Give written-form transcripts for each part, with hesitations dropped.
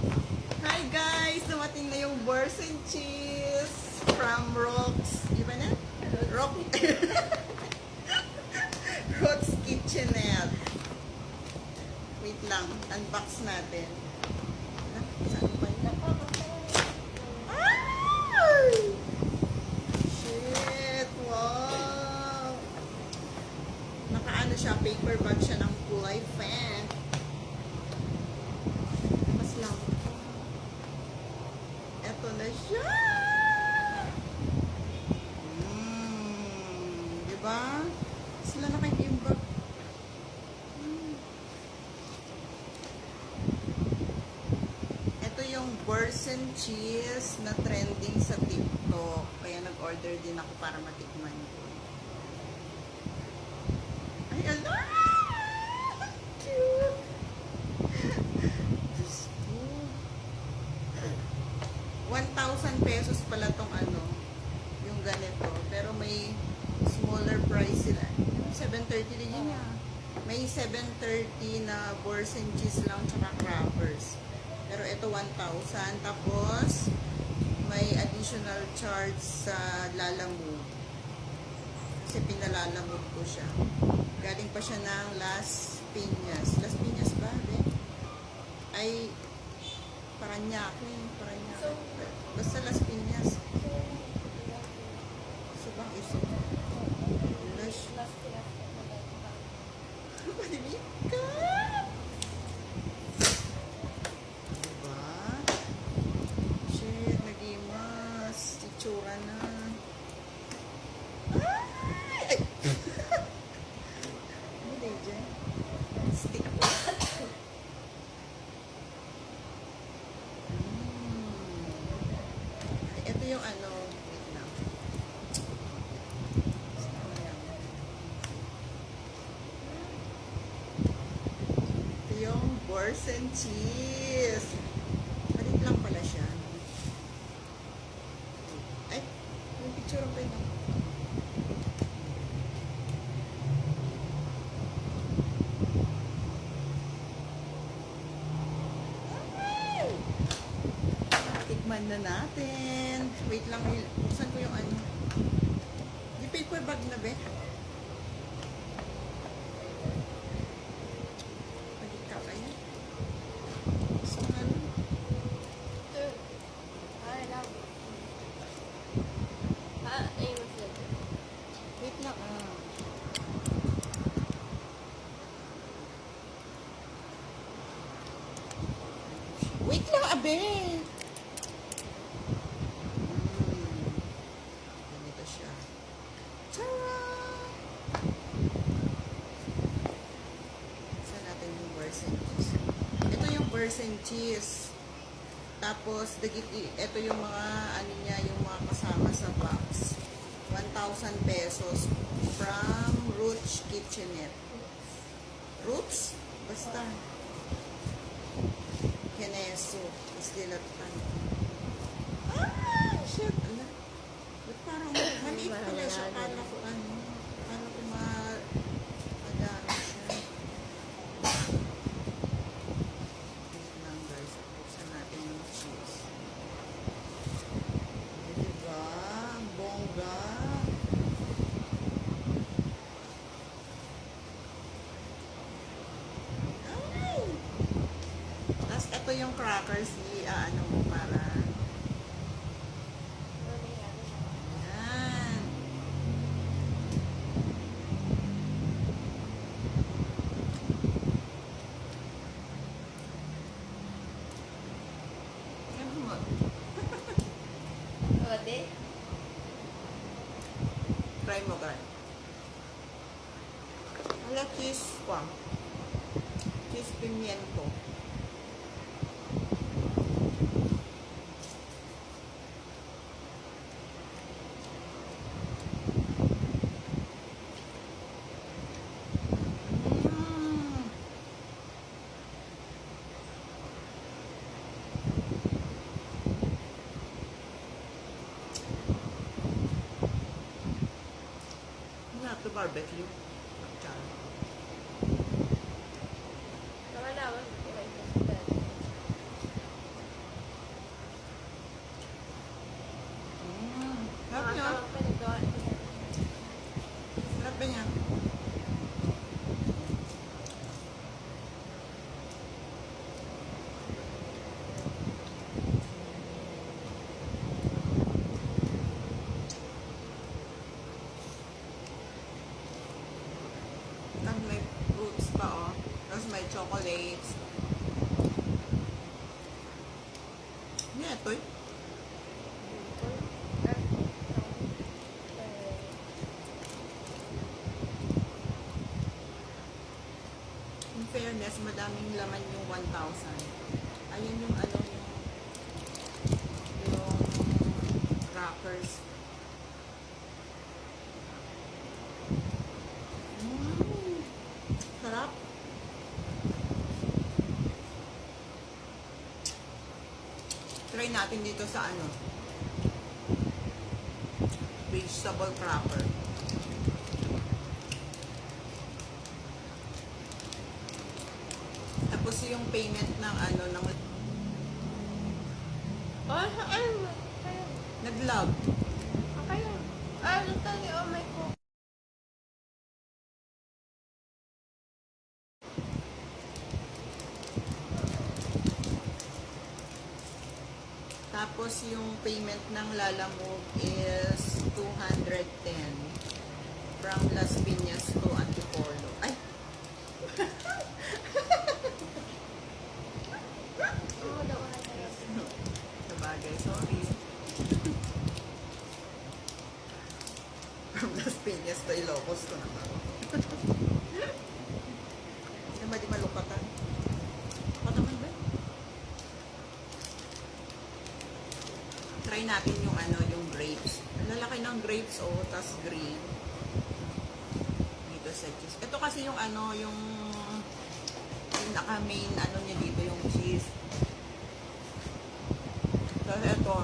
Hi guys! Dumating na yung burrs and cheese from Rox. Di ba na? Rock. Rox Kitchenette. Wait lang. Unbox natin. Saan ba yun? Ay! Shit! Wow! Nakaano siya, paper bag siya ng kulay fan. Mas lang. Eto na siya! Diba? Sila na kayo yung bag. Ito yung burrs and cheese na trending sa TikTok. Kaya nag-order din ako para matikman ko. Ay, ala! Cute! Diyos ko. 1,000 pesos pala tong ano, yung ganito. Pero may smaller price sila. 730 din yun ah. May 730 na burrs and cheese lang tsaka crackers. Pero ito 1,000. Tapos, may additional charge sa lalamove. Kasi pinalalamove ko siya. Galing pa siya ng Las Piñas. Las Piñas ba? Ay, Paranaque. Basta Las Piñas. Subang iso. Palimit ka! Diba? Shit, nagimas. Itsura na. Ay! Hindi dyan. Stick ko. Ito yung ano, wait lang. Ito yung burrs and cheese. Malit lang pala siya. Ay, yung picture pa yun. Tikman na natin. Wait lang, buksan ko yung ano. Di paper bag na be. Pagit ka kayo. Sa ano? Wait lang ah. Wait lang abe. Ganito siya. Tara! Saan natin yung burrs and cheese? Ito yung burrs and cheese. Tapos, ito yung mga, ano niya, yung mga kasama sa box. 1,000 pesos from Roots Kitchenette. Roots? Basta. Keneso. Islilatan. Ah! Shit! Ala. Ba't parang maliit pala siya? Kala ko ano. Kala ko madami siya. Wait lang guys. Buksan natin yung cheese. Diba? Bongga. Ay! Tapos ito yung crackers. Ano mo para... Yan. Yan mo. Try mo, Karen. Wala cheese pa. Cheese pimiento. Not the barbecue. ito eh. In fairness, madaming laman yung 1,000. Ayun yung ano, yung crackers. Sarap. Try natin dito sa ano, vegetable cracker. Tapos yung payment ng ano, ng nag-love. Tapos yung payment ng Lalamove is 210 from Las Piñas to Antipolo. Ay! Sabagay, sorry. From Las Piñas to Ilocos to naman. Di malupatan. Pataman ba? Try natin yung ano, yung grapes. Ang lalaki ng grapes, oh, tas green. Dito sa cheese. Ito kasi yung ano, yung pinaka-main ano niya dito, yung cheese. Tapos ito,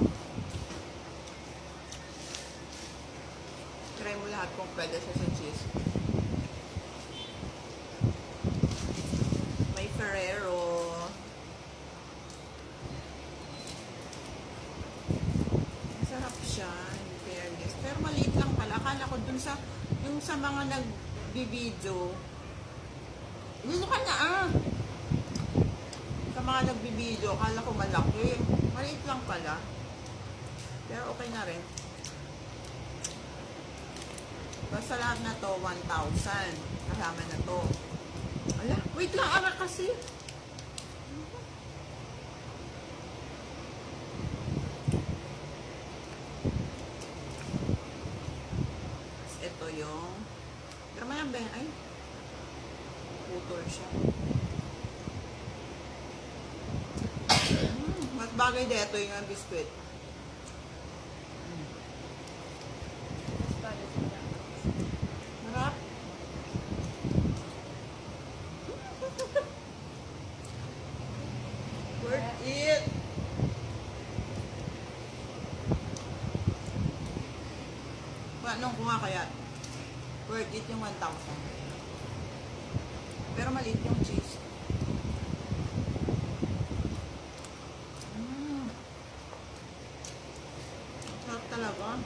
try mo lahat kung pwede siya sa cheese. May Ferrero. Masarap siya, in fairness. Pero maliit lang pala. Akala ko dun sa, yung sa mga nagbibideo, yun ka na Sa mga nagbibideo, akala ko malaki. Maliit lang pala. Pero okay na rin. Basta lahat na to, 1,000. Kasama na to. Ala, wait lang, ara kasi. Ito yung drama yan ba? Ay, putol siya. Mas bagay dito yung biskuit. Marap. Worth it. Anong kuha kaya? Worth it yung 1,000. Pero maliit yung cheese. Sarap talaga.